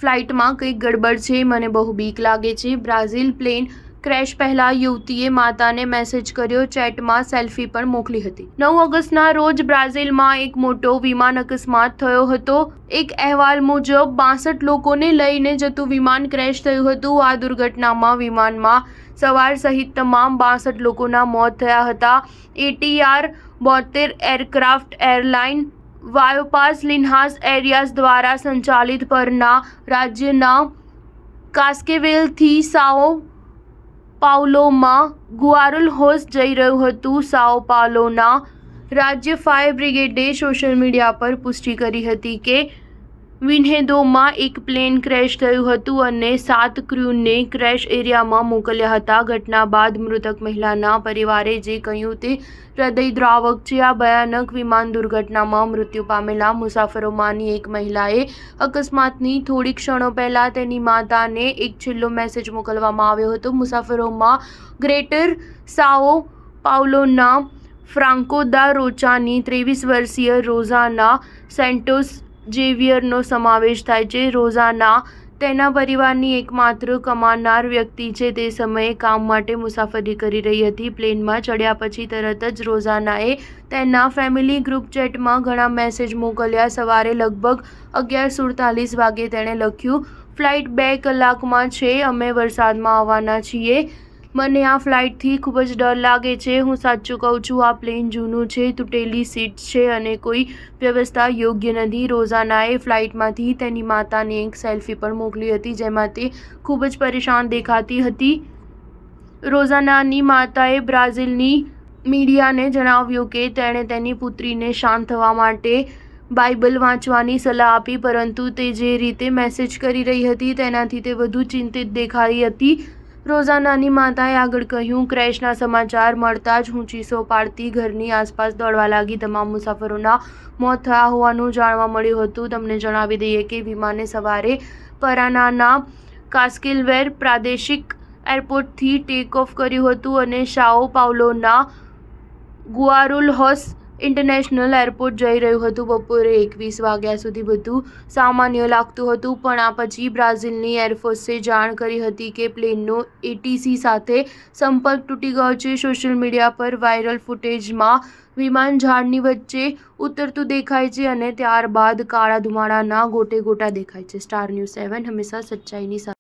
ફ્લાઇટમાં કંઈક ગડબડ છે, મને બહુ બીક લાગે છે। બ્રાઝિલ પ્લેન ક્રેશ પહેલા યુવતીએ માતાને મેસેજ કર્યો, ચેટમાં સેલ્ફી પણ મોકલી હતી। 9 ઓગસ્ટના રોજ બ્રાઝિલમાં એક મોટો વિમાન અકસ્માત થયો હતો। એક અહેવાલ મુજબ 62 લોકોને લઈને જતું વિમાન ક્રેશ થયું હતું। આ દુર્ઘટનામાં વિમાનમાં સવાર સહિત તમામ 62 લોકોના મોત થયા હતા। ATR 72 એરક્રાફ્ટ એરલાઇન વાયોપાસ લિન્હાસ એરિયાસ દ્વારા સંચાલિત પરના રાજ્યના કાસ્કેવેલથી સાઓ પાઉલોમાં ગુઆરુલ્હોસ જઈ રહ્યું હતું। સાઓ પાઉલોના રાજ્ય ફાયર બ્રિગેડે સોશિયલ મીડિયા પર પુષ્ટિ કરી હતી કે વિન્હેદોમાં એક પ્લેન ક્રેશ થયું હતું અને 7 ક્રૂને ક્રેશ એરિયામાં મોકલ્યા હતા। ઘટના બાદ મૃતક મહિલાના પરિવારે જે કહ્યું તે હૃદયદ્રાવક છે। આ ભયાનક વિમાન દુર્ઘટનામાં મૃત્યુ પામેલા મુસાફરોમાંની એક મહિલાએ અકસ્માતની થોડી ક્ષણો પહેલા તેની માતાને એક છેલ્લો મેસેજ મોકલવામાં આવ્યો હતો। મુસાફરોમાં ગ્રેટર સાઓ પાઉલોના ફ્રાન્કો દા રોચાની 23 વર્ષીય રોઝાના સેન્ટોસ ઝેવિયરનો સમાવેશ થાય છે। રોઝાના તેના પરિવારની એકમાત્ર કમાનાર વ્યક્તિ છે। તે સમયે કામ માટે મુસાફરી કરી રહી હતી। પ્લેનમાં ચડ્યા પછી તરત જ રોઝાનાએ તેના ફેમિલી ગ્રુપ ચેટમાં ઘણા મેસેજ મોકલ્યા। સવારે લગભગ 11:47 વાગે તેણે લખ્યું, ફ્લાઇટ 2 કલાકમાં છે, અમે વરસાદમાં આવવાના છીએ। મને આ ફ્લાઇટથી ખૂબ જ ડર લાગે છે। હું સાચું કહું છું, આ પ્લેન જૂનું છે, તૂટેલી સીટ્સ છે અને કોઈ વ્યવસ્થા યોગ્ય નથી। રોઝાનાએ ફ્લાઇટમાંથી તેની માતાને એક સેલ્ફી પણ મોકલી હતી જેમાં તે ખૂબ જ પરેશાન દેખાતી હતી। રોઝાનાની માતાએ બ્રાઝિલની મીડિયાને જણાવ્યું કે તેણે તેની પુત્રીને શાંત થવા માટે બાઇબલ વાંચવાની સલાહ આપી, પરંતુ તે જે રીતે મેસેજ કરી રહી હતી તેનાથી તે વધુ ચિંતિત દેખાઈ હતી। રોઝાનાની માતાએ આગળ કહ્યું, ક્રેશના સમાચાર મળતા જ હું ચીસો પાડતી ઘરની આસપાસ દોડવા લાગી। તમામ મુસાફરોના મોત થયા હોવાનું જાણવા મળ્યું હતું। તમને જણાવી દઈએ કે વિમાને સવારે પરાનાના કાસ્કેલવેર પ્રાદેશિક એરપોર્ટથી ટેક ઓફ કર્યું હતું અને સાઓ પાઉલોના ગુઆરુલ્હોસ ઇન્ટરનેશનલ એરપોર્ટ જઈ રહ્યું હતું। બપોરે 21 વાગ્યા સુધી બધું સામાન્ય લાગતું હતું, પણ આ પછી બ્રાઝિલની એરફોર્સે જાણ કરી હતી કે પ્લેનનો ATC સાથે સંપર્ક તૂટી ગયો છે। સોશિયલ મીડિયા પર વાયરલ ફૂટેજમાં વિમાન ઝાડની વચ્ચે ઉતરતું દેખાય છે અને ત્યારબાદ કાળા ધુમાડાના ગોટે ગોટા દેખાય છે। સ્ટાર ન્યૂઝ 7 હંમેશા સચ્ચાઈની સાથે।